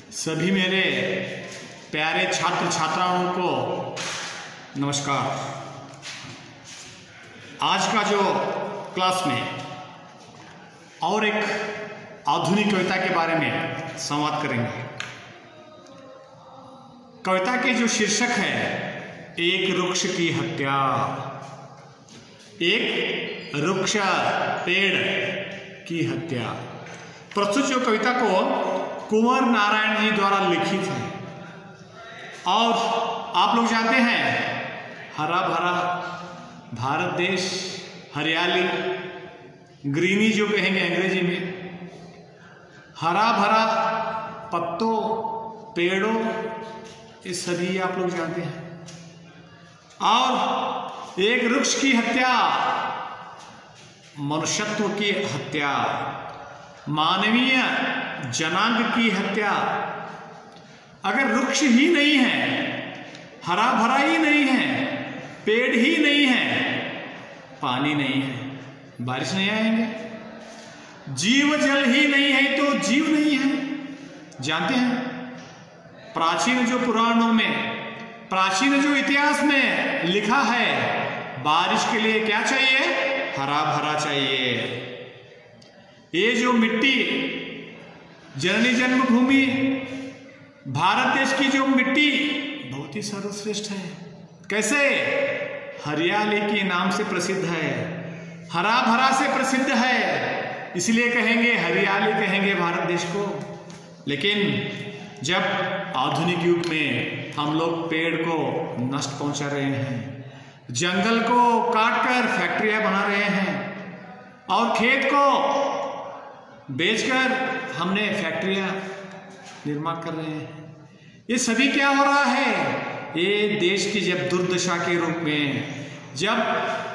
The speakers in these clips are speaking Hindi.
सभी मेरे प्यारे छात्र छात्राओं को नमस्कार। आज का जो क्लास में और एक आधुनिक कविता के बारे में संवाद करेंगे। कविता के जो शीर्षक है एक वृक्ष की हत्या। एक वृक्ष पेड़ की हत्या। प्रस्तुत जो कविता को कुंवर नारायण जी द्वारा लिखित है और आप लोग जानते हैं हरा भरा भारत देश, हरियाली, ग्रीनी जो कहेंगे अंग्रेजी में, हरा भरा पत्तों, पेड़ों, ये सभी आप लोग जानते हैं। और एक वृक्ष की हत्या, मनुष्यत्व की हत्या, मानवीय जनांग की हत्या। अगर वृक्ष ही नहीं है, हरा भरा ही नहीं है, पेड़ ही नहीं है, पानी नहीं है, बारिश नहीं आएंगे, जीव जल ही नहीं है तो जीव नहीं है। जानते हैं प्राचीन जो पुराणों में, प्राचीन जो इतिहास में लिखा है, बारिश के लिए क्या चाहिए? हरा भरा चाहिए। ये जो मिट्टी, जननी जन्मभूमि भारत देश की जो मिट्टी बहुत ही सर्वश्रेष्ठ है। कैसे? हरियाली के नाम से प्रसिद्ध है, हरा भरा से प्रसिद्ध है, इसलिए कहेंगे हरियाली, कहेंगे भारत देश को। लेकिन जब आधुनिक युग में हम लोग पेड़ को नष्ट पहुंचा रहे हैं, जंगल को काटकर फैक्ट्रियां बना रहे हैं और खेत को बेचकर हमने फैक्ट्रियां निर्माण कर रहे हैं, ये सभी क्या हो रहा है? ये देश की जब दुर्दशा के रूप में, जब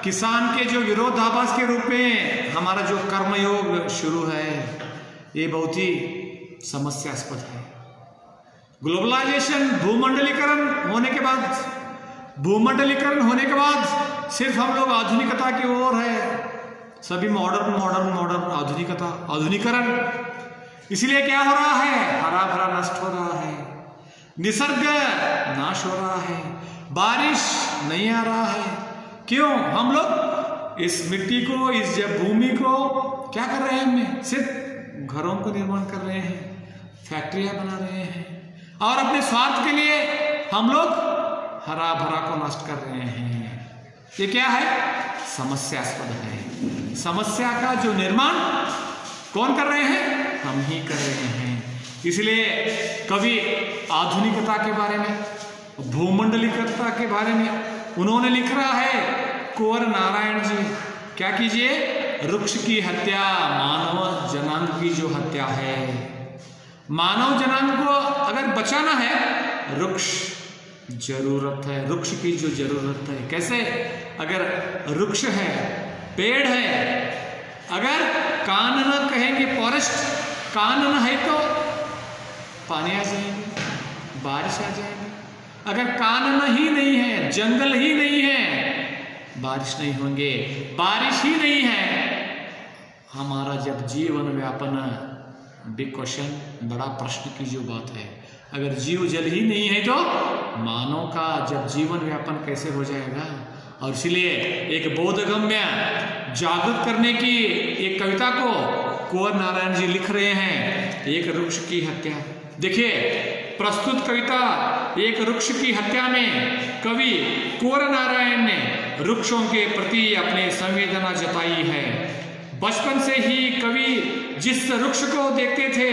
किसान के जो विरोधाभास के रूप में हमारा जो कर्मयोग शुरू है, ये बहुत ही समस्यास्पद है। ग्लोबलाइजेशन, भूमंडलीकरण होने के बाद सिर्फ हम लोग आधुनिकता की ओर है, सभी मॉडर्न मॉडर्न मॉडर्न, आधुनिकता, आधुनिकरण। इसलिए क्या हो रहा है? हरा भरा नष्ट हो रहा है, निसर्ग नाश हो रहा है, बारिश नहीं आ रहा है। क्यों? हम लोग इस मिट्टी को, इस जब भूमि को क्या कर रहे हैं? हमने सिर्फ घरों को निर्माण कर रहे हैं, फैक्ट्रियां बना रहे हैं और अपने स्वार्थ के लिए हम लोग हरा भरा को नष्ट कर रहे हैं। ये क्या है? समस्यास्पद है। समस्या का जो निर्माण कौन कर रहे हैं? हम ही कर रहे हैं। इसलिए कवि आधुनिकता के बारे में, भूमंडलीकता के बारे में उन्होंने लिख रहा है, कुंवर नारायण जी, क्या कीजिए? वृक्ष की हत्या, मानव जनांग की जो हत्या है, मानव जनांग को अगर बचाना है, वृक्ष जरूरत है, वृक्ष की जो जरूरत है। कैसे? अगर वृक्ष है, पेड़ है, अगर कानन कहेंगे, फॉरेस्ट कानन है तो पानी आ जाएंगे, बारिश आ जाएगी। अगर कानन ही नहीं है, जंगल ही नहीं है, बारिश नहीं होंगे, बारिश ही नहीं है, हमारा जब जीवन व्यापन, बिग क्वेश्चन, बड़ा प्रश्न की जो बात है, अगर जीव जल ही नहीं है तो मानव का जब जीवन व्यापन कैसे हो जाएगा? और इसलिए एक बोधगम्य, जागृत करने की एक कविता को कुंवर नारायण जी लिख रहे हैं, एक वृक्ष की हत्या। देखिए, प्रस्तुत कविता एक वृक्ष की हत्या में कवि कुंवर नारायण ने वृक्षों के प्रति अपनी संवेदना जताई है। बचपन से ही कवि जिस वृक्ष को देखते थे,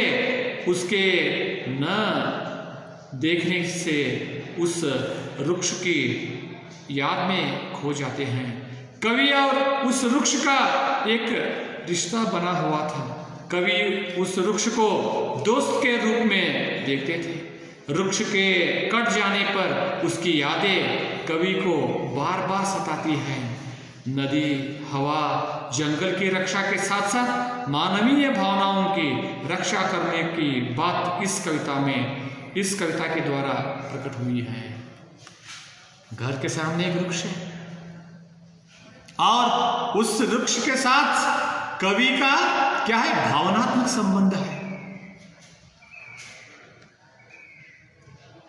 उसके न देखने से उस वृक्ष की याद में खो जाते हैं। कवि और उस वृक्ष का एक रिश्ता बना हुआ था। कवि उस वृक्ष को दोस्त के रूप में देखते थे। वृक्ष के कट जाने पर उसकी यादें कवि को बार बार सताती हैं। नदी, हवा, जंगल की रक्षा के साथ साथ मानवीय भावनाओं की रक्षा करने की बात इस कविता में, इस कविता के द्वारा प्रकट हुई है। घर के सामने एक वृक्ष है और उस वृक्ष के साथ कवि का क्या है? भावनात्मक संबंध है।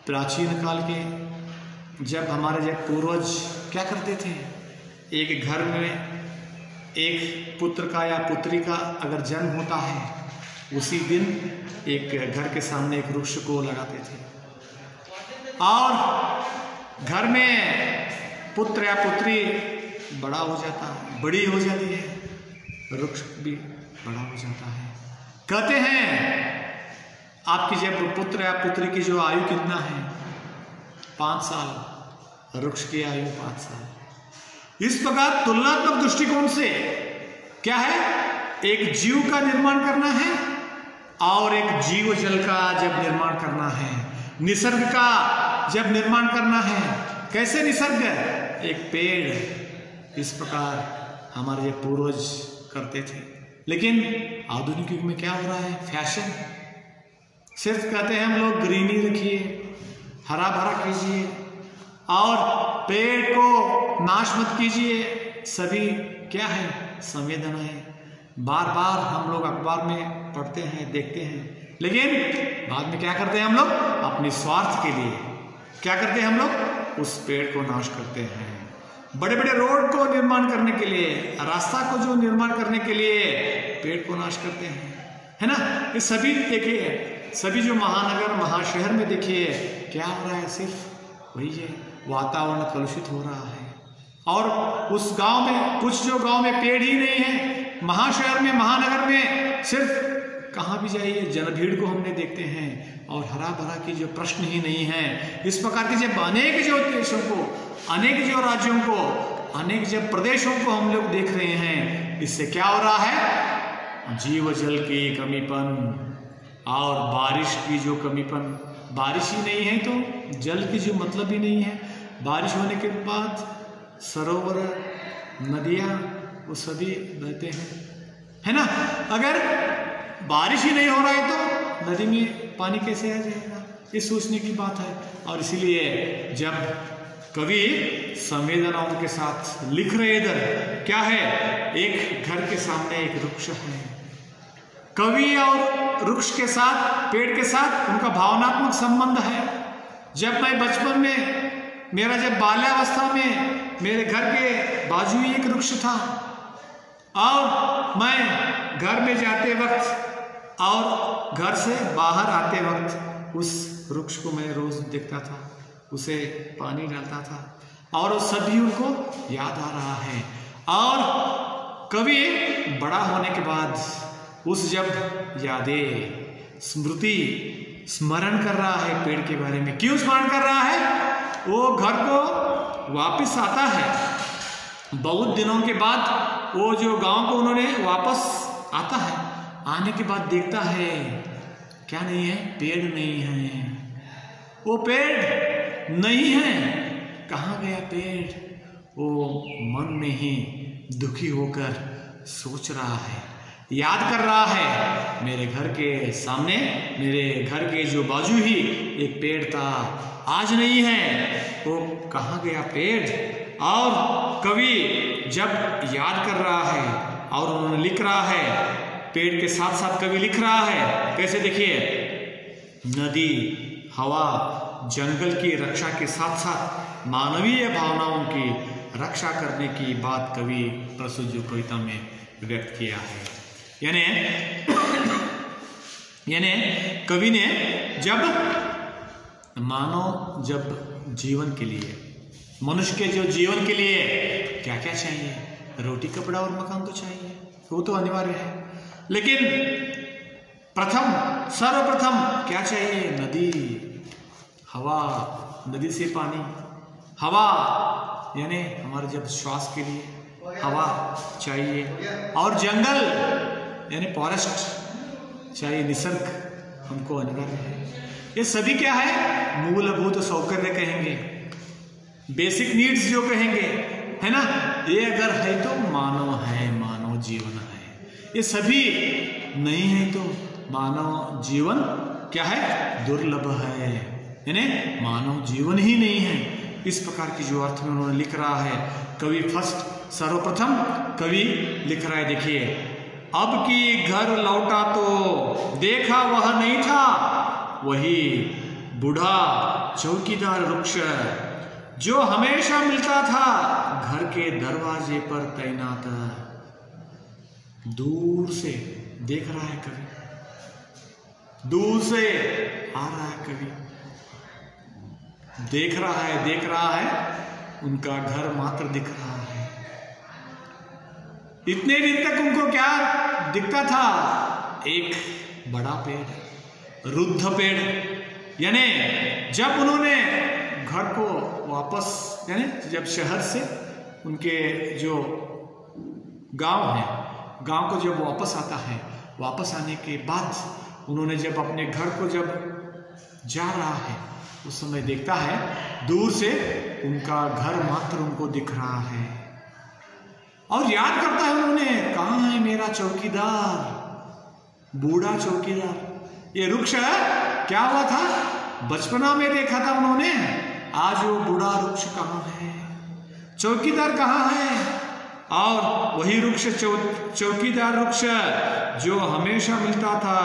प्राचीन काल के जब हमारे जब पूर्वज क्या करते थे, एक घर में एक पुत्र का या पुत्री का अगर जन्म होता है उसी दिन एक घर के सामने एक वृक्ष को लगाते थे, और घर में पुत्र या पुत्री बड़ा हो जाता है, बड़ी हो जाती है, वृक्ष भी बड़ा हो जाता है। कहते हैं आपकी जब पुत्र या पुत्री की जो आयु कितना है, 5 साल, वृक्ष की आयु 5 साल। इस प्रकार तुलनात्मक दृष्टिकोण से क्या है, एक जीव का निर्माण करना है और एक जीव जल का जब निर्माण करना है, निसर्ग का जब निर्माण करना है। कैसे निसर्ग, एक पेड़, इस प्रकार हमारे पूर्वज करते थे। लेकिन आधुनिक युग में क्या हो रहा है, फैशन, सिर्फ कहते हैं हम लोग ग्रीनरी रखिए, हरा भरा कीजिए और पेड़ को नाश मत कीजिए। सभी क्या है, संवेदनाएं बार बार हम लोग अखबार में पढ़ते हैं, देखते हैं, लेकिन बाद में क्या करते हैं हम लोग, अपने स्वार्थ के लिए क्या करते हैं हम लोग, उस पेड़ को नाश करते हैं। बड़े बड़े रोड को निर्माण करने के लिए, रास्ता को जो निर्माण करने के लिए पेड़ को नाश करते हैं, है ना। ये सभी देखिए, सभी जो महानगर महाशहर में देखिए क्या हो रहा है, सिर्फ वही है, वातावरण कलुषित हो रहा है। और उस गांव में, कुछ जो गांव में पेड़ ही नहीं है, महाशहर में महानगर में सिर्फ कहाँ भी जाइए जन भीड़ को हमने देखते हैं, और हरा भरा की जो प्रश्न ही नहीं है। इस प्रकार के जब अनेक जो देशों को, अनेक जो राज्यों को, अनेक जब प्रदेशों को हम लोग देख रहे हैं, इससे क्या हो रहा है, जीव जल की कमीपन और बारिश की जो कमीपन। बारिश ही नहीं है तो जल की जो मतलब ही नहीं है। बारिश होने के बाद सरोवर, नदियाँ वो सभी बहते हैं, है ना। अगर बारिश ही नहीं हो रहा है तो नदी में पानी कैसे आ जाएगा, ये सोचने की बात है। और इसीलिए जब कवि संवेदनाओं के साथ लिख रहे, इधर क्या है, एक घर के सामने एक वृक्ष है, कवि और वृक्ष के साथ, पेड़ के साथ उनका भावनात्मक संबंध है। जब मैं बचपन में, मेरा जब बाल्यावस्था में मेरे घर के बाजू ही एक वृक्ष था, और मैं घर में जाते वक्त और घर से बाहर आते वक्त उस वृक्ष को मैं रोज देखता था, उसे पानी डालता था, और सभी उनको याद आ रहा है। और कवि बड़ा होने के बाद उस जब यादें, स्मृति, स्मरण कर रहा है पेड़ के बारे में। क्यों स्मरण कर रहा है, वो घर को वापस आता है बहुत दिनों के बाद, वो जो गांव को उन्होंने वापस आता है, आने के बाद देखता है क्या नहीं है, पेड़ नहीं है, वो पेड़ नहीं है, कहाँ गया पेड़। वो मन में ही दुखी होकर सोच रहा है, याद कर रहा है, मेरे घर के सामने, मेरे घर के जो बाजू ही एक पेड़ था, आज नहीं है, वो कहाँ गया पेड़। और कवि जब याद कर रहा है और उन्होंने लिख रहा है, पेड़ के साथ साथ कवि लिख रहा है, कैसे देखिए, नदी, हवा, जंगल की रक्षा के साथ साथ मानवीय भावनाओं की रक्षा करने की बात कवि प्रस्तुत जो कविता में व्यक्त किया है। यानी कवि ने जब मानव, जब जीवन के लिए, मनुष्य के जो जीवन के लिए क्या क्या चाहिए, रोटी, कपड़ा और मकान तो चाहिए, वो तो अनिवार्य है, लेकिन सर्वप्रथम क्या चाहिए, नदी, हवा, नदी से पानी, हवा यानी हमारे जब श्वास के लिए हवा चाहिए, और जंगल यानी फॉरेस्ट चाहिए, निसर्ग हमको अनिवार्य है। ये सभी क्या है, मूलभूत सौकर्य कहेंगे, बेसिक नीड्स जो कहेंगे, है ना। ये अगर है तो मानव है, मानव जीवन है। ये सभी नहीं है तो मानव जीवन क्या है, दुर्लभ है, यानी मानव जीवन ही नहीं है। इस प्रकार की जो अर्थ में उन्होंने लिख रहा है कवि। सर्वप्रथम कवि लिख रहा है, देखिए, अब की घर लौटा तो देखा वह नहीं था, वही बूढ़ा चौकीदार वृक्ष जो हमेशा मिलता था घर के दरवाजे पर तैनात, दूर से देख रहा है कवि, दूर से आ रहा है कवि, देख रहा है उनका घर मात्र दिख रहा है। इतने दिन तक उनको क्या दिखता था? एक बड़ा पेड़, रुद्ध पेड़। यानी जब उन्होंने घर को वापस, यानी जब शहर से उनके जो गांव है, गांव को जब वापस आता है, वापस आने के बाद उन्होंने जब अपने घर को जब जा रहा है, उस समय देखता है दूर से उनका घर मात्र उनको दिख रहा है। और याद करता है उन्होंने, कहाँ है मेरा चौकीदार, बूढ़ा चौकीदार। ये वृक्ष क्या हुआ था? बचपना में देखा था उन्होंने, आज वो बूढ़ा वृक्ष कहाँ है, चौकीदार कहाँ है? और वही वृक्ष चौकीदार वृक्ष जो हमेशा मिलता था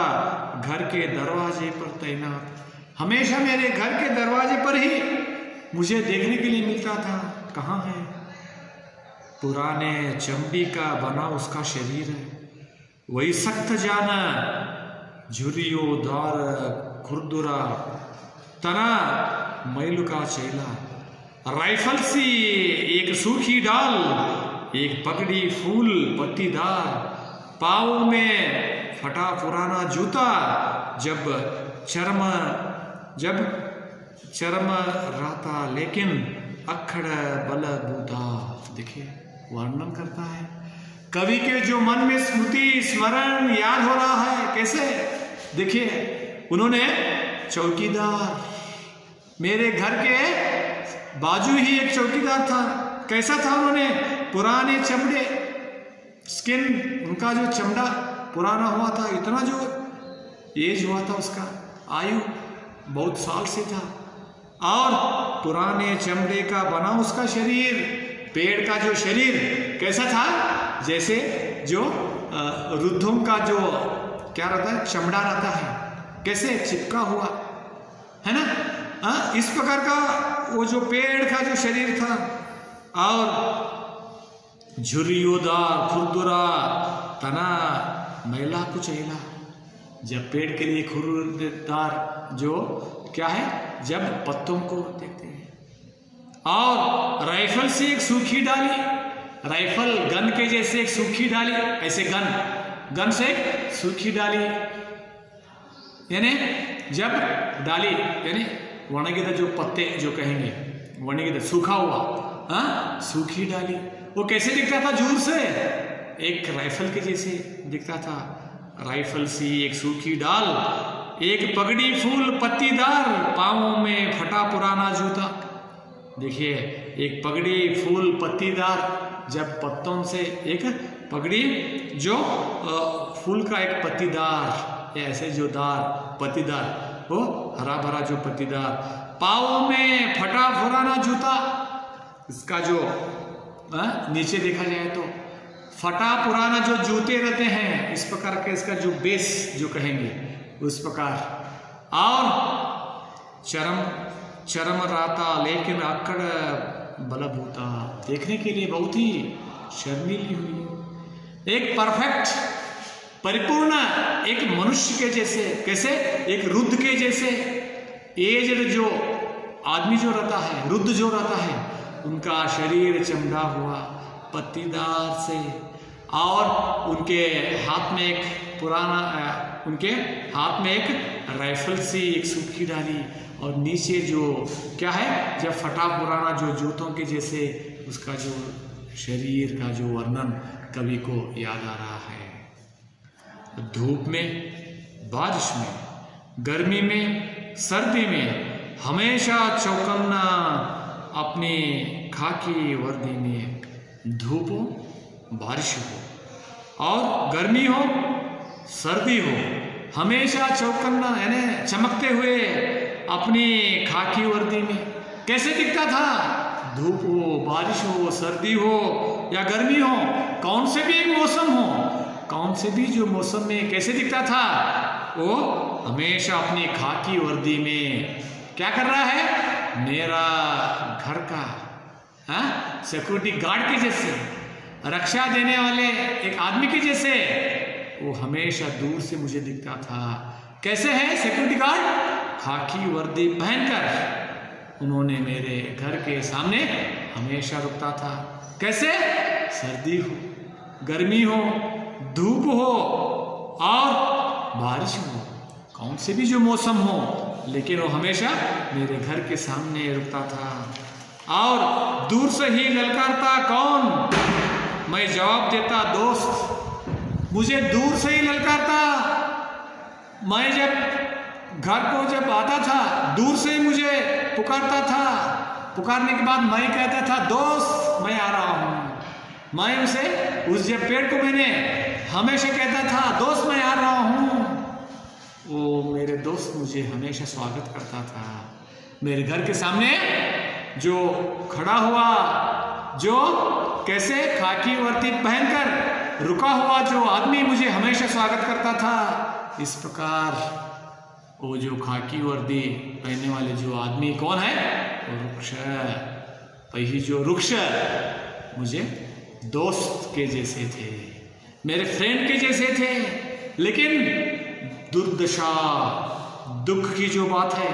घर के दरवाजे पर तैनात, हमेशा मेरे घर के दरवाजे पर ही मुझे देखने के लिए मिलता था। कहाँ है? पुराने चमड़ी का बना उसका शरीर है, वही सख्त जाना झुर्रियोदार खुरदुरा तना मैलू का चेला, राइफल सी एक सूखी डाल, एक पगड़ी फूल पत्तीदार, पाँव में फटा पुराना जूता, जब चरम रहता लेकिन अखड़ बल बूता। देखिए वर्णन करता है कवि के जो मन में स्मृति स्मरण याद हो रहा है। कैसे? देखिए उन्होंने चौकीदार, मेरे घर के बाजू ही एक चौकीदार था। कैसा था? उन्होंने पुराने चमड़े, स्किन, उनका जो चमड़ा पुराना हुआ था, इतना जो एज हुआ था उसका, आयु बहुत साल से था, और पुराने चमड़े का बना उसका शरीर, पेड़ का जो शरीर कैसा था? जैसे जो रुद्धों का जो क्या रहता है, चमड़ा रहता है, कैसे चिपका हुआ है ना, इस प्रकार का वो जो पेड़ का जो शरीर था। और झुर्रियोदार खुरदुरा तना मैला कुचैला, जब पेड़ के लिए खुरदार जो क्या है, जब पत्तों को देखते हैं। और राइफल से एक सूखी डाली, राइफल गन के जैसे एक सूखी डाली, ऐसे गन से एक सूखी डाली, यानी जब डाली यानी वणगिदा जो पत्ते जो कहेंगे, वणगिदा सूखा हुआ, सूखी डाली। वो कैसे दिखता था? दूर से एक राइफल के जैसे दिखता था। राइफल सी एक सूखी डाल, एक पगड़ी फूल पत्तीदार, पाँवों में फटा पुराना जूता। देखिए एक पगड़ी फूल पत्तीदार, जब पत्तों से एक पगड़ी जो फूल का एक पत्तीदार, ऐसे जो दार पत्तीदार, वो हरा भरा जो पत्तीदार, पाँवों में फटा पुराना जूता। इसका जो नीचे देखा जाए तो फटा पुराना जो जूते रहते हैं, इस प्रकार के इसका जो बेस जो कहेंगे उस प्रकार। और चरम राता लेकिन अक्कड़ बलबूता, देखने के लिए बहुत ही शर्मीली हुई, एक परफेक्ट परिपूर्ण एक मनुष्य के जैसे, कैसे? एक रुद्ध के जैसे, एजड जो आदमी जो रहता है, रुद्ध जो रहता है, उनका शरीर चमड़ा हुआ पत्तीदार से, और उनके हाथ में एक पुराना, उनके हाथ में एक राइफल सी एक सूखी डाली, और नीचे जो क्या है, जब फटा पुराना जो जूतों के जैसे उसका जो शरीर का जो वर्णन कवि को याद आ रहा है। धूप में, बारिश में, गर्मी में, सर्दी में हमेशा चौकन्ना अपनी खाकी वर्दी में, धूप हो, बारिश हो और गर्मी हो, सर्दी हो, हमेशा चौकन्ना यानी चमकते हुए अपनी खाकी वर्दी में। कैसे दिखता था? धूप हो, बारिश हो, सर्दी हो या गर्मी हो, कौन से भी एक मौसम हो, कौन से भी जो मौसम में कैसे दिखता था? वो हमेशा अपनी खाकी वर्दी में क्या कर रहा है? मेरा घर का सिक्योरिटी गार्ड के जैसे, रक्षा देने वाले एक आदमी के जैसे वो हमेशा दूर से मुझे दिखता था। कैसे है सिक्योरिटी गार्ड? खाकी वर्दी पहनकर उन्होंने मेरे घर के सामने हमेशा रुकता था। कैसे? सर्दी हो, गर्मी हो, धूप हो और बारिश हो, कौन से भी जो मौसम हो, लेकिन वो हमेशा मेरे घर के सामने रुकता था और दूर से ही ललकारता। कौन? मैं जवाब देता, दोस्त। मुझे दूर से ही ललकारता। मैं जब घर को जब आता था, दूर से ही मुझे पुकारता था। पुकारने के बाद मैं कहता था, दोस्त मैं आ रहा हूं। मैं उसे उस जब पेड़ को मैंने हमेशा कहता था, दोस्त मैं आ रहा हूं। वो मेरे दोस्त मुझे हमेशा स्वागत करता था। मेरे घर के सामने जो खड़ा हुआ, जो कैसे खाकी वर्दी पहनकर रुका हुआ जो आदमी मुझे हमेशा स्वागत करता था, इस प्रकार वो जो खाकी वर्दी पहनने वाले जो आदमी कौन है? वो वृक्ष। वही जो वृक्ष मुझे दोस्त के जैसे थे, मेरे फ्रेंड के जैसे थे। लेकिन दुर्दशा, दुख की जो बात है,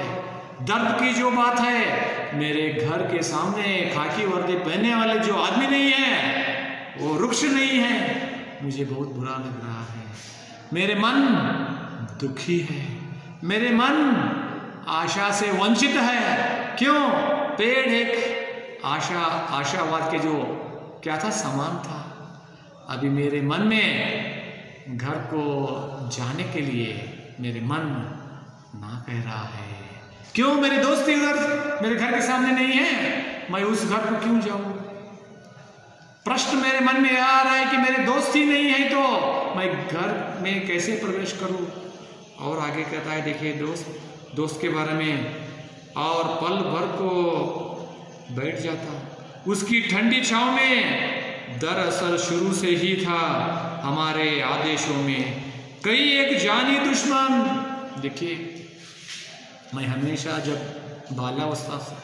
दर्द की जो बात है, मेरे घर के सामने खाकी वर्दी पहनने वाले जो आदमी नहीं है, वो वृक्ष नहीं है। मुझे बहुत बुरा लग रहा है। मेरे मन दुखी है, मेरे मन आशा से वंचित है। क्यों? पेड़ एक आशावाद के जो क्या था, समान था। अभी मेरे मन में घर को जाने के लिए मेरे मन ना कह रहा है। क्यों? मेरे दोस्त उधर मेरे घर के सामने नहीं है, मैं उस घर को क्यों जाऊं? प्रश्न मेरे मन में आ रहा है कि मेरे दोस्त ही नहीं है तो मैं घर में कैसे प्रवेश करूं? और आगे कहता है, देखिए दोस्त के बारे में, और पल भर को बैठ जाता उसकी ठंडी छांव में। दरअसल शुरू से ही था हमारे आदेशों में कई एक जानी दुश्मन। देखिए, मैं हमेशा जब बाल्यावस्था से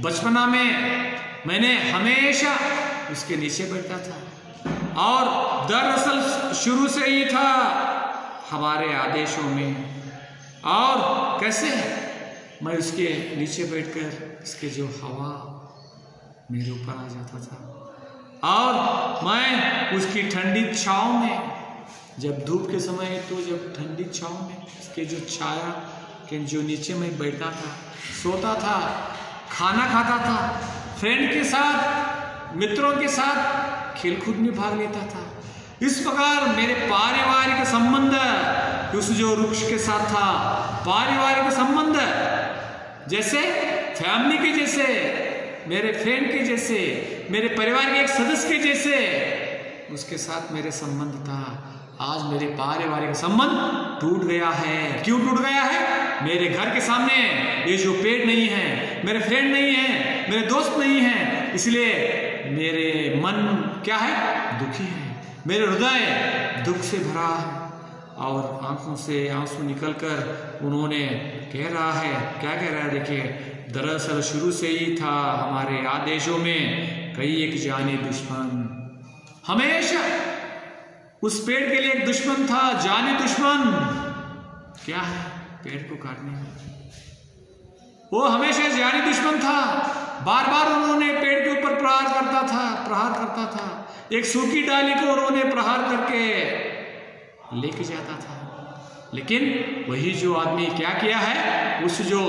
बचपना में मैंने हमेशा उसके नीचे बैठता था, और दरअसल शुरू से ही था हमारे आदेशों में। और कैसे मैं उसके नीचे बैठकर इसके जो हवा मेरे ऊपर आ जाता था, और मैं उसकी ठंडी छांव में, जब धूप के समय तो जब ठंडी छांव में इसके जो छाया के जो नीचे मैं बैठता था, सोता था, खाना खाता था, फ्रेंड के साथ, मित्रों के साथ खेलकूद में भाग लेता था। इस प्रकार मेरे पारिवारिक संबंध उस जो वृक्ष के साथ था, पारिवारिक संबंध जैसे फैमिली के जैसे, मेरे फ्रेंड के जैसे, मेरे परिवार के एक सदस्य के जैसे उसके साथ मेरे संबंध था। आज मेरे पारिवारिक संबंध टूट गया है। क्यों टूट गया है? मेरे घर के सामने ये जो पेड़ नहीं है, मेरे फ्रेंड नहीं है, मेरे दोस्त नहीं है, इसलिए मेरे मन क्या है? दुखी है। मेरे हृदय दुख से भरा है और आंखों से आंसू निकलकर उन्होंने कह रहा है, क्या कह रहा है? देखिए, दरअसल शुरू से ही था हमारे आदेशों में कई एक जाने दुश्मन। हमेशा उस पेड़ के लिए एक दुश्मन था, जाने दुश्मन। क्या है? पेड़ को काटने में वो हमेशा जाने दुश्मन था। बार बार उन्होंने पेड़ के ऊपर प्रहार करता था। एक सूखी डाली को उन्होंने प्रहार करके लेके जाता था। लेकिन वही जो आदमी क्या किया है? उस जो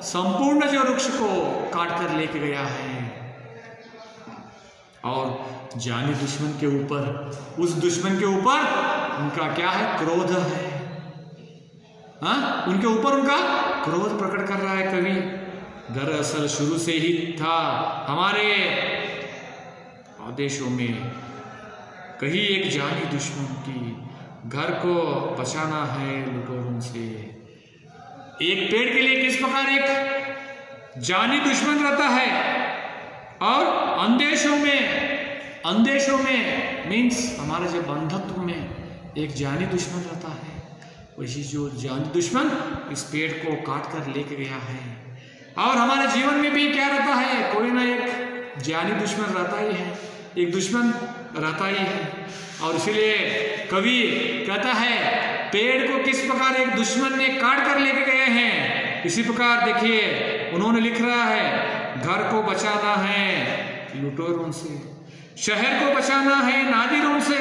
संपूर्ण जो वृक्ष को काट कर लेके गया है, और जानी दुश्मन के ऊपर, उस दुश्मन के ऊपर उनका क्या है? क्रोध है। उनके ऊपर उनका क्रोध प्रकट कर रहा है कवि। दरअसल शुरू से ही था हमारे आदेशों में कहीं एक जानी दुश्मन की, घर को बचाना है लुटेरों से। एक पेड़ के लिए किस प्रकार एक जानी दुश्मन रहता है, और अंदेशों में मीन्स हमारे जो बंधत्व में एक जानी दुश्मन रहता है। वही जो जानी दुश्मन इस पेड़ को काट कर लेके गया है। और हमारे जीवन में भी क्या रहता है, कोई ना एक जानी दुश्मन रहता ही है, एक दुश्मन रहता ही है। और इसीलिए कवि कहता है पेड़ को किस प्रकार एक दुश्मन ने काट कर लेके गए हैं, इसी प्रकार देखिए उन्होंने लिख रहा है घर को बचाना है लुटेरों से, शहर को बचाना है नादिरों से,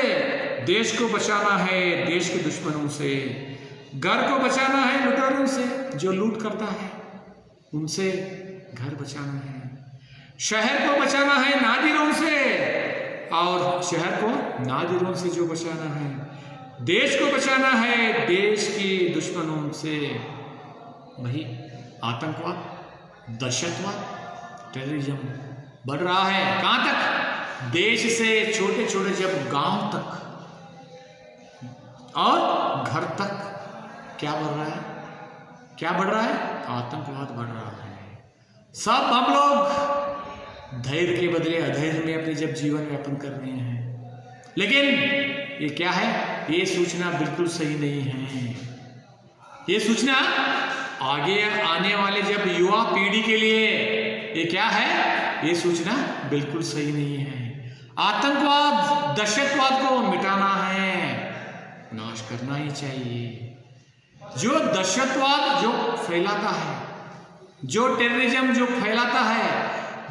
देश को बचाना है देश के दुश्मनों से। घर को बचाना है लुटेरों से, जो लूट करता है उनसे घर बचाना है, शहर को बचाना है नादिरों से, और शहर को नादिरों से जो बचाना है, देश को बचाना है देश की दुश्मनों से। वही आतंकवाद, दहशतवाद, टेररिज्म बढ़ रहा है। कहां तक? देश से छोटे छोटे जब गांव तक और घर तक क्या बढ़ रहा है? क्या बढ़ रहा है? आतंकवाद बढ़ रहा है। सब हम लोग धैर्य के बदले अधैर्य में अपने जब जीवन यापन कर रहे हैं, लेकिन ये क्या है? ये सूचना बिल्कुल सही नहीं है। ये सूचना आगे आने वाले जब युवा पीढ़ी के लिए ये क्या है? ये सूचना बिल्कुल सही नहीं है। आतंकवाद, दहशतवाद को मिटाना है, नाश करना ही चाहिए। जो दहशतवाद जो फैलाता है, जो टेररिज्म जो फैलाता है,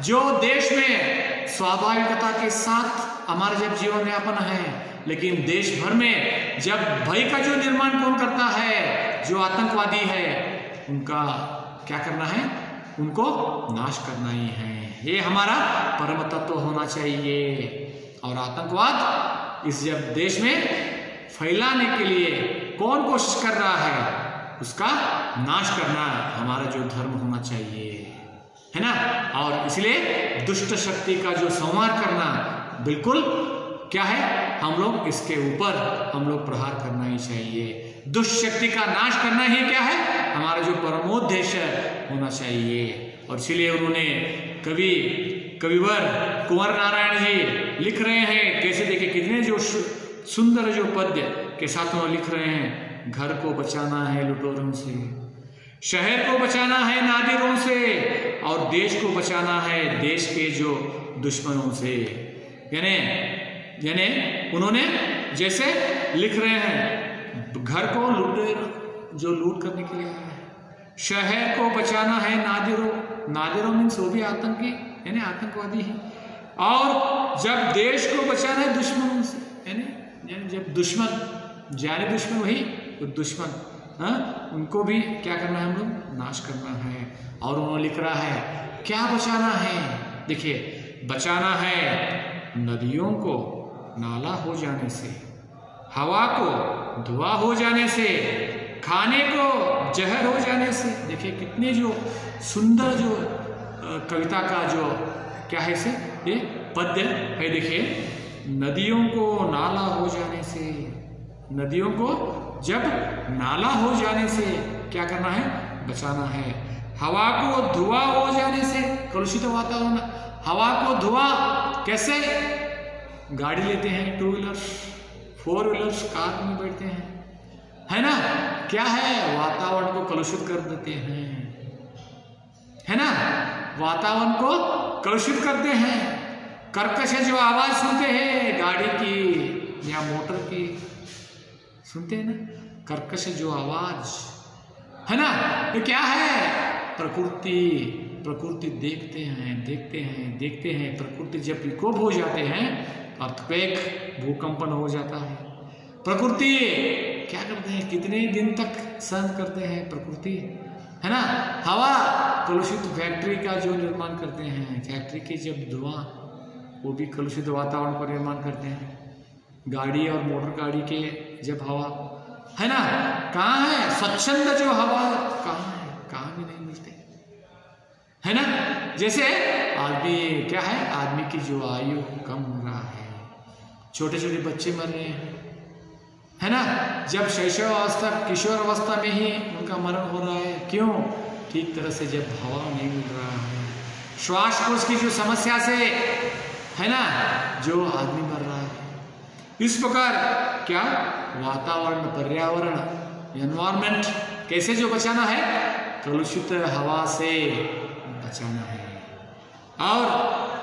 जो देश में स्वाभाविकता के साथ हमारे जब जीवन यापन है, लेकिन देश भर में जब भय का जो निर्माण कौन करता है? जो आतंकवादी है, उनका क्या करना है? उनको नाश करना ही है। ये हमारा परम तत्व होना चाहिए। और आतंकवाद इस जब देश में फैलाने के लिए कौन कोशिश कर रहा है? उसका नाश करना हमारा जो धर्म होना चाहिए, है ना। और इसलिए दुष्ट शक्ति का जो संहार करना बिल्कुल क्या है? हम लोग इसके ऊपर हम लोग प्रहार करना ही चाहिए। दुष्ट शक्ति का नाश करना ही क्या है? हमारा जो परमोद्देश्य होना चाहिए। और इसलिए उन्होंने कविवर कुंवर नारायण जी लिख रहे हैं, कैसे देखे कितने जो सुंदर जो पद्य के साथ वो लिख रहे हैं। घर को बचाना है लुटेरों से, शहर को बचाना है नादिरों से, और देश को बचाना है देश के जो दुश्मनों से। यानी उन्होंने जैसे लिख रहे हैं घर को लुटेर जो लूट करने के लिए आया है, शहर को बचाना है नादिरों मीन्स वो भी आतंकी यानी आतंकवादी है, और जब देश को बचाना है दुश्मनों से, यानी जब दुश्मन जाने दुश्मन वही तो दुश्मन, उनको भी क्या करना है? हम लोग नाश करना है। और उन्होंने लिख रहा है क्या बचाना है? देखिए बचाना है नदियों को नाला हो जाने से, हवा को धुआं हो जाने से, खाने को जहर हो जाने से। देखिए कितने जो सुंदर जो कविता का जो क्या है से ये पद्य है। देखिए नदियों को नाला हो जाने से, नदियों को जब नाला हो जाने से क्या करना है? बचाना है। हवा को धुआं हो जाने से, कलुषित वातावरण, हवा को धुआं कैसे? गाड़ी लेते हैं, 2 व्हीलर्स 4 व्हीलर्स, कार में बैठते हैं, है ना। क्या है? वातावरण को कलुषित कर देते हैं, है ना। वातावरण को कलुषित करते हैं। कर्कश जो आवाज सुनते हैं गाड़ी की या मोटर की, सुनते हैं ना, कर्कश जो आवाज, है ना। ये क्या है? प्रकृति देखते हैं। प्रकृति जब विकोप हो जाते हैं, अर्थक्वेक, भूकंपन हो जाता है। प्रकृति क्या करते हैं? कितने दिन तक सहन करते हैं प्रकृति, है ना। हवा कलुषित फैक्ट्री का जो निर्माण करते हैं, फैक्ट्री के जब धुआं, वो भी कलुषित वातावरण का निर्माण करते हैं। गाड़ी और मोटर गाड़ी के जब हवा, है ना, कहाँ है स्वच्छंद जो हवा? कहाँ है? कहाँ भी नहीं मिलते, है ना। जैसे आदमी क्या है? आदमी की जो आयु कम हो रहा है, छोटे छोटे बच्चे मर रहे हैं, है ना। जब शैशव अवस्था, किशोर अवस्था में ही उनका मरण हो रहा है। क्यों? ठीक तरह से जब हवा नहीं मिल रहा है, श्वास कोश की जो समस्या से, है ना, जो आदमी मर रहा है। इस प्रकार क्या वातावरण, पर्यावरण, एनवायरमेंट कैसे जो बचाना है? कलुषित हवा से बचाना है। और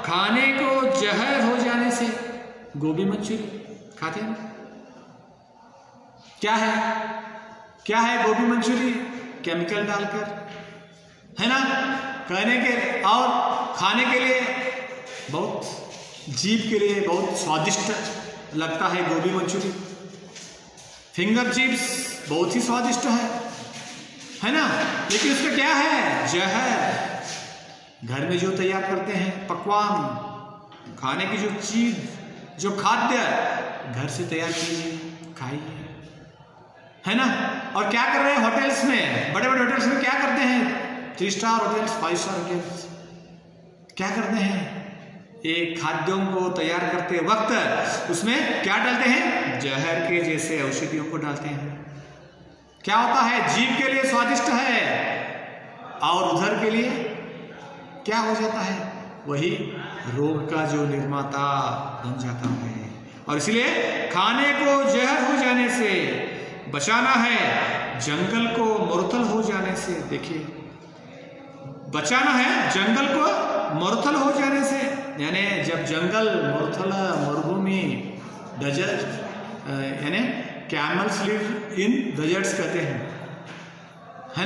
खाने को जहर हो जाने से, गोभी मंचूरी खाते हैं, क्या है गोभी मंचूरी? केमिकल डालकर, है ना, कहने के और खाने के लिए बहुत जीभ के लिए बहुत स्वादिष्ट लगता है गोभी मंचूरी। फिंगर चिप्स बहुत ही स्वादिष्ट है ना, लेकिन उसका क्या है? जहर। घर में जो तैयार करते हैं पकवान, खाने की जो चीज, जो खाद्य घर से तैयार कीजिए, खाइए, है ना। और क्या कर रहे हैं होटल्स में, बड़े बड़े होटल्स में क्या करते हैं? 3 स्टार होटल्स, 5 स्टार होटल्स क्या करते हैं? एक खाद्यों को तैयार करते वक्त उसमें क्या डालते हैं? जहर के जैसे औषधियों को डालते हैं। क्या होता है? जीभ के लिए स्वादिष्ट है और उधर के लिए क्या हो जाता है? वही रोग का जो निर्माता बन जाता है। और इसलिए खाने को जहर हो जाने से बचाना है, जंगल को मुरथल हो जाने से। देखिए, बचाना है जंगल को मुरथल हो जाने से, यानी जब जंगल मुरथल, मरुभूमि, डेजर्ट, यानी कैमल्स लिव इन डेजर्ट्स कहते हैं, है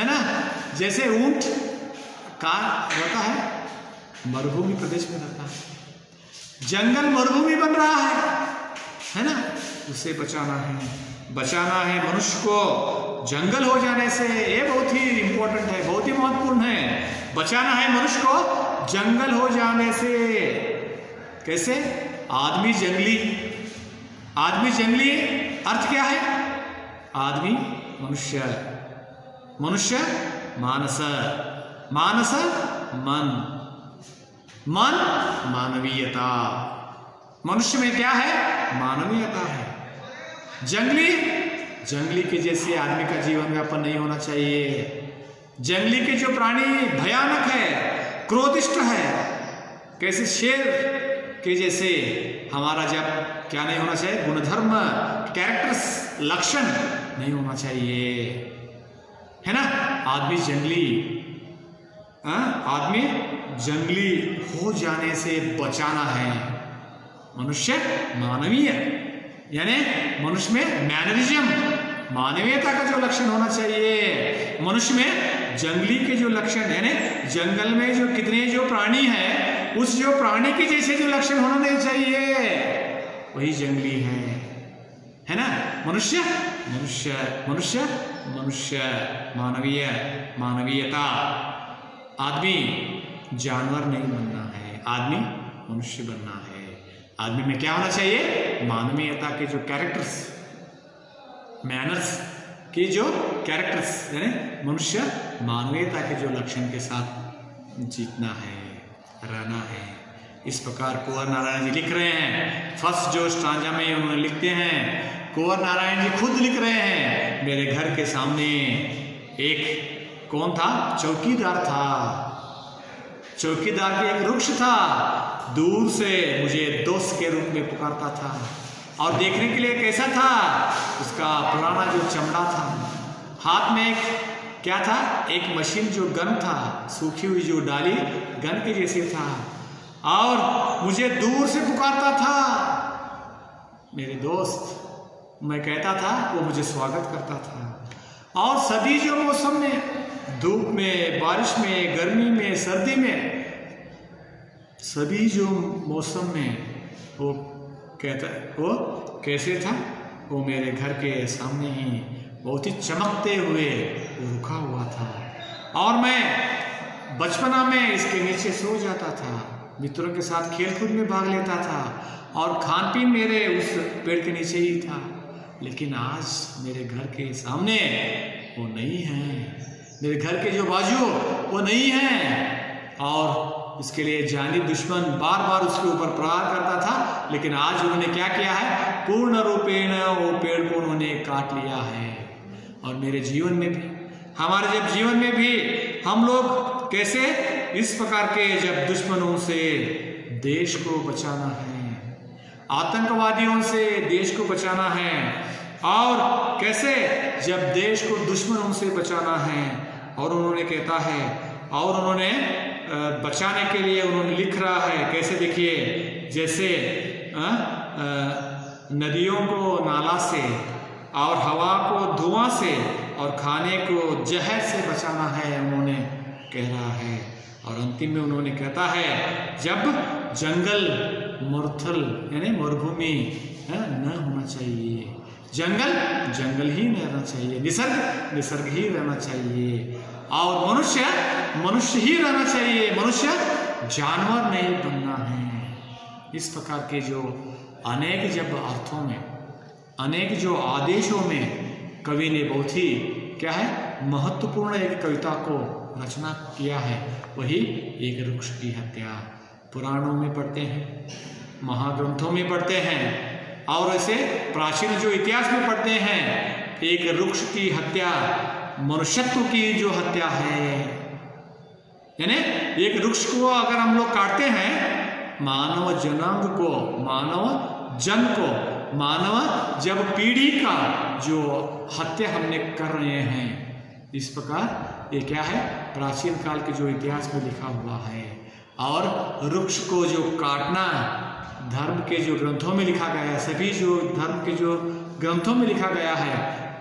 ना। जैसे ऊंट का रहता है मरुभूमि प्रदेश में रहता है, जंगल मरुभूमि बन रहा है ना, उसे बचाना है मनुष्य को जंगल हो जाने से। ये बहुत ही इंपॉर्टेंट है, बहुत ही महत्वपूर्ण है। बचाना है मनुष्य को जंगल हो जाने से। कैसे? आदमी जंगली अर्थ क्या है? आदमी मनुष्य, मनुष्य मानस, मानस मन, मन मानवीयता। मनुष्य में क्या है? मानवीयता है। जंगली के जैसे आदमी का जीवन व्यापन नहीं होना चाहिए। जंगली के जो प्राणी भयानक है, क्रोधिष्ट है, कैसे शेर के जैसे हमारा जब क्या नहीं होना चाहिए? गुणधर्म, कैरेक्टर्स, लक्षण नहीं होना चाहिए, है ना। आदमी जंगली हो जाने से बचाना है। मनुष्य मानवीय, यानी मनुष्य में मैनरिज्म, मानवीयता का जो लक्षण होना चाहिए। मनुष्य में जंगली के जो लक्षण, यानी जंगल में जो कितने जो प्राणी हैं, उस जो प्राणी के जैसे जो लक्षण होना नहीं चाहिए, वही जंगली है ना। मनुष्य मानवीयता। आदमी जानवर नहीं बनना है, आदमी मनुष्य बनना है। आदमी में क्या होना चाहिए? मानवीयता के जो कैरेक्टर्स, मैनर्स के जो कैरेक्टर्स, यानी मनुष्य मानवीयता के जो लक्षण के साथ जीतना है, रहना है। इस प्रकार कुंवर नारायण जी लिख रहे हैं। फर्स्ट जो स्टांजा में उन्होंने लिखते हैं, कुंवर नारायण जी खुद लिख रहे हैं, मेरे घर के सामने एक कौन था? चौकीदार था। चौकीदार के एक वृक्ष था, दूर से मुझे दोस्त के रूप में पुकारता था। और देखने के लिए कैसा था? उसका पुराना जो चमड़ा था, हाथ में एक क्या था? एक मशीन जो गन था, सूखी हुई जो डाली गन के जैसे था, और मुझे दूर से पुकारता था मेरे दोस्त। मैं कहता था, वो मुझे स्वागत करता था। और सभी जो मौसम में, धूप में, बारिश में, गर्मी में, सर्दी में, सभी जो मौसम में वो कहता है, वो कैसे था? वो मेरे घर के सामने ही बहुत ही चमकते हुए वो रुका हुआ था। और मैं बचपना में इसके नीचे सो जाता था, मित्रों के साथ खेलकूद में भाग लेता था, और खान पीन मेरे उस पेड़ के नीचे ही था। लेकिन आज मेरे घर के सामने वो नहीं है, मेरे घर के जो बाजू वो नहीं है, और इसके लिए जानी दुश्मन बार बार उसके ऊपर प्रहार करता था। लेकिन आज उन्होंने क्या किया है? पूर्ण रूपेण वो पेड़ को उन्होंने काट लिया है। और मेरे जीवन में भी, हमारे जब जीवन में भी हम लोग कैसे इस प्रकार के जब दुश्मनों से देश को बचाना है, आतंकवादियों से देश को बचाना है, और कैसे जब देश को दुश्मनों से बचाना है, और उन्होंने कहता है, और उन्होंने बचाने के लिए उन्होंने लिख रहा है कैसे, देखिए जैसे नदियों को नाला से और हवा को धुआं से और खाने को जहर से बचाना है, उन्होंने कह रहा है। और अंतिम में उन्होंने कहता है जब जंगल मुरथल यानी मरुभूमि न होना चाहिए, जंगल जंगल ही रहना चाहिए, निसर्ग निसर्ग ही रहना चाहिए, और मनुष्य मनुष्य ही रहना चाहिए, मनुष्य जानवर नहीं बनना है। इस प्रकार के जो अनेक जब अर्थों में, अनेक जो आदेशों में कवि ने बहुत ही क्या है महत्वपूर्ण एक कविता को रचना किया है, वही एक वृक्ष की हत्या। पुराणों में पढ़ते हैं, महाग्रंथों में पढ़ते हैं, और ऐसे प्राचीन जो इतिहास में पढ़ते हैं, एक वृक्ष की हत्या मनुष्यत्व की जो हत्या है। यानी एक वृक्ष को अगर हम लोग काटते हैं, मानव जनांग को, मानव जन को, मानव जब पीढ़ी का जो हत्या हमने कर रहे हैं, इस प्रकार ये क्या है प्राचीन काल के जो इतिहास में लिखा हुआ है। और वृक्ष को जो काटना धर्म के जो ग्रंथों में लिखा गया है, सभी जो धर्म के जो ग्रंथों में लिखा गया है,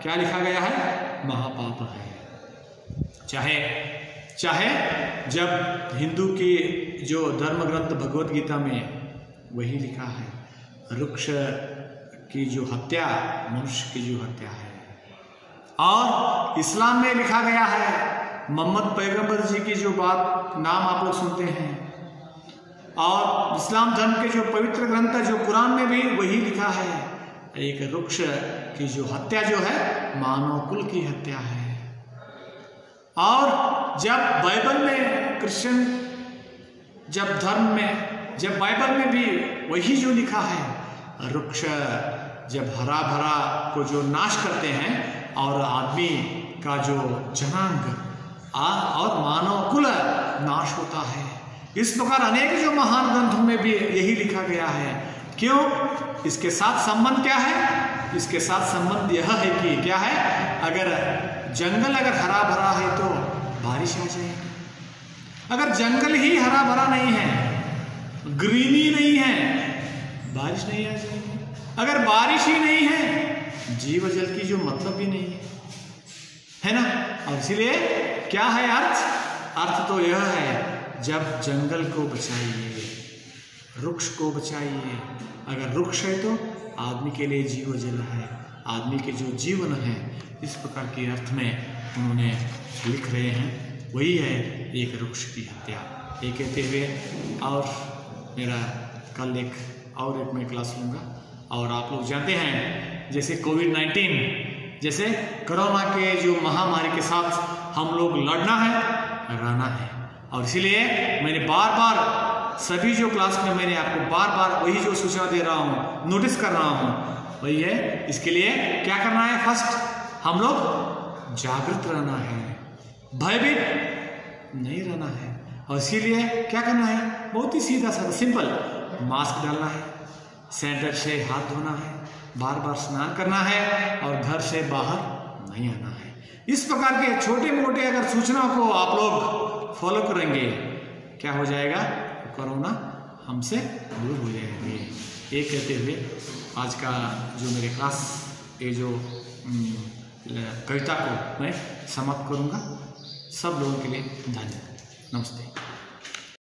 क्या लिखा गया है, महापाप है। चाहे जब हिंदू की जो धर्म ग्रंथ भगवत गीता में वही लिखा है, वृक्ष की जो हत्या मनुष्य की जो हत्या है। और इस्लाम में लिखा गया है, मोहम्मद पैगंबर जी की जो बात नाम आप लोग सुनते हैं, और इस्लाम धर्म के जो पवित्र ग्रंथ है जो कुरान में भी वही लिखा है, एक वृक्ष की जो हत्या जो है मानव कुल की हत्या है। और जब बाइबल में क्रिश्चियन जब धर्म में, जब बाइबल में भी वही जो लिखा है, वृक्ष जब हरा भरा को जो नाश करते हैं और आदमी का जो जनांग और मानव कुल नाश होता है। इस प्रकार अनेक जो महान ग्रंथों में भी यही लिखा गया है। क्यों? इसके साथ संबंध क्या है? इसके साथ संबंध यह है कि क्या है, अगर जंगल अगर हरा भरा है तो बारिश आ जाएगी। अगर जंगल ही हरा भरा नहीं है, ग्रीनी नहीं है, बारिश नहीं आ जाएगी। अगर बारिश ही नहीं है, जीव जल की जो मतलब भी नहीं है ना। और इसीलिए क्या है अर्थ? अर्थ तो यह है, जब जंगल को बचाइए, वृक्ष को बचाइए। अगर वृक्ष है तो आदमी के लिए जीव जल है, आदमी के जो जीवन है, इस प्रकार के अर्थ में उन्होंने लिख रहे हैं। वही है एक वृक्ष की हत्या। ये कहते हुए और मेरा कल एक मैं क्लास लूँगा। और आप लोग जानते हैं जैसे कोविड-19 जैसे कोरोना के जो महामारी के साथ हम लोग लड़ना है, रहना है। और इसीलिए मैंने बार बार सभी जो क्लास में मैंने आपको बार बार वही जो सूचना दे रहा हूँ, नोटिस कर रहा हूँ, वही है। इसके लिए क्या करना है? फर्स्ट हम लोग जागृत रहना है, भयभीत नहीं रहना है। और इसीलिए क्या करना है? बहुत ही सीधा सा सिंपल, मास्क डालना है, सैनिटाइजर से हाथ धोना है, बार बार स्नान करना है, और घर से बाहर नहीं आना है। इस प्रकार के छोटे मोटे अगर सूचना को आप लोग फॉलो करेंगे, क्या हो जाएगा? कोरोना हमसे दूर हो जाएंगे। ये कहते हुए आज का जो मेरे क्लास ये जो कविता को मैं समाप्त करूंगा। सब लोगों के लिए धन्यवाद। नमस्ते।